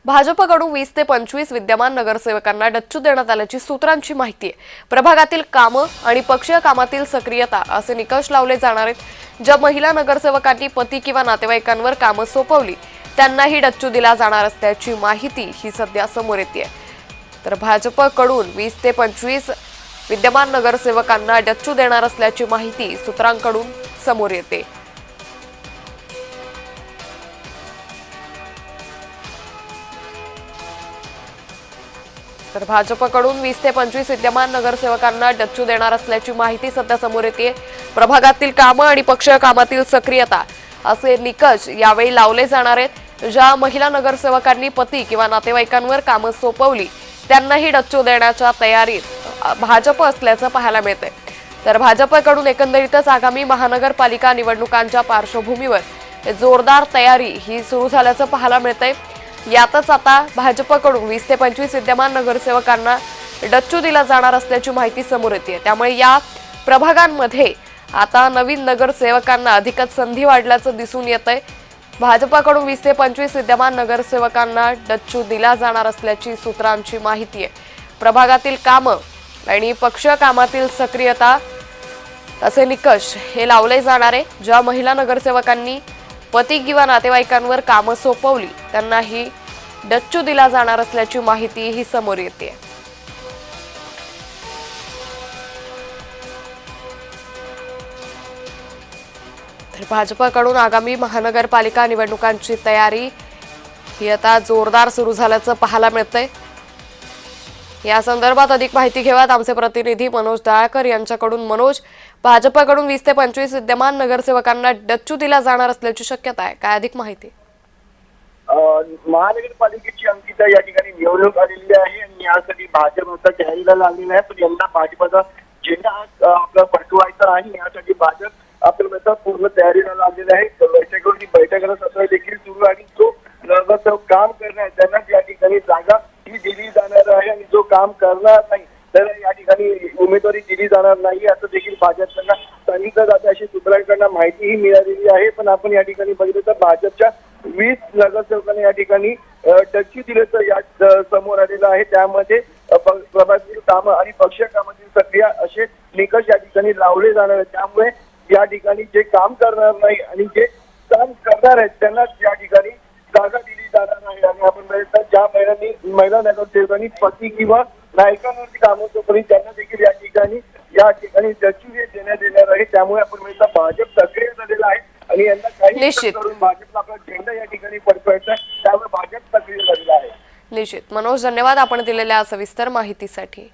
भाजपकडून 20 ते 25 विद्यमान नगरसेवकांना डच्चू देण्यात आल्याची सूत्रांची माहिती आहे। प्रभागातील कामं आणि पक्षीय कामातील सक्रियता असे निकष लावले जाणार आहेत। ज्या महिला नगरसेवकांनी पती किंवा नातेवाईकांवर कामं सोपवली त्यांनाही डच्चू दिला जाणार असल्याची माहिती ही सध्या समोर येते। तर भाजपकडून 20 ते 25 विद्यमान नगरसेवकांना डच्चू देणार असल्याची माहिती सूत्रांकडून समोर येते। तर भाजपकडून 20 ते 25 विद्यमान नगरसेवकांना डच्चू देणार असल्याची माहिती सध्या समोर येते। प्रभागातील कामं आणि पक्षीय कामातील सक्रियता असे निकष यावेळी लावले जाणार आहेत। ज्या महिला नगरसेवकांनी पती किंवा नातेवाईकांवर कामं सोपवली त्यांनाही डच्चू देण्याच्या तयारीत भाजप असल्याचं पाहायला मिळतंय। तर भाजपकडून एकंदरीतच आगामी महानगरपालिका निवडणुकांच्या पार्श्वभूमीवर जोरदार तयारी ही सुरू झाल्याचं पाहायला मिळतंय। यातच आता भाजपकडून 20 ते 25 विद्यमान नगरसेवकांना डच्चू दिला जाणार असल्याची माहिती समोर येते। त्यामुळे या प्रभागांमध्ये आता नवीन नगरसेवकांना अधिकच संधी वाढल्याचं दिसून येतंय। भाजपकडून 20 ते 25 विद्यमान नगरसेवकांना डच्चू दिला जाणार असल्याची सूत्रांची माहिती आहे। प्रभागातील कामं आणि पक्षीय कामातील सक्रियता असे निकष हे लावले जाणार आहे। ज्या महिला नगरसेवकांनी पती किंवा नातेवाईकांवर कामं सोपवली त्यांनाही डच्चू दिला जाणार असल्याची माहिती ही समोर येते। तर भाजपकडून आगामी महानगरपालिका निवडणुकांची तयारी ही आता जोरदार सुरू झाल्याचं पाहायला मिळतंय। या संदर्भात अधिक माहिती घेऊयात आमचे प्रतिनिधी मनोज दळकर यांच्याकडून। मनोज, भाजपकडून 20 ते 25 विद्यमान नगरसेवकांना डच्चू दिला जाणार असल्याची शक्यता आहे, काय अधिक माहिती? महानगरपालिकेची अंकित या ठिकाणी निवडणूक आलेली आहे आणि यासाठी भाजप आता तयारीला लागलेला आहे। पण यंदा भाजपचा झेंडा आपला फडकवायचा आहे, यासाठी भाजप आपल्या पूर्ण तयारीला लागलेला आहे। बैठकीला सत्र देखील सुरू आणि जो नगरसेवक काम करणार त्यांना या ठिकाणी जागा ही दिली जाणार आहे आणि जो काम करणार नाही तर या ठिकाणी उमेदवारी दिली जाणार नाही असं देखील भाजपकडनं सांगितलं जातं, अशी सूत्रांकडनं माहितीही मिळालेली आहे। पण आपण या ठिकाणी बघितलं तर भाजपच्या 20 नगरसेवकांना या ठिकाणी डच्चू दिल्याचं या समोर आलेलं आहे। त्यामध्ये प्रभागातील कामं आणि पक्षीय कामातील सक्रिया असे निकष या ठिकाणी लावले जाणार आहेत। त्यामुळे या ठिकाणी जे काम करणार नाही आणि जे काम करणार आहेत त्यांना या ठिकाणी जागा दिली जाणार नाही। आणि आपण बघितलं ज्या महिला नगरसेवकांनी पती किंवा नायकांवरती कामं सोपवली त्यांना देखील या ठिकाणी डच्चू हे देण्यात येणार आहे। त्यामुळे आपण बघितलं भाजप सक्रिय झालेला आहे आणि यांना काही करून भाजपला आपला झेंडा या ठिकाणी फडकवायचा आहे, त्यामुळे भाजप सक्रिय झालेला आहे। निश्चित मनोज, धन्यवाद आपण दिलेल्या सविस्तर माहितीसाठी।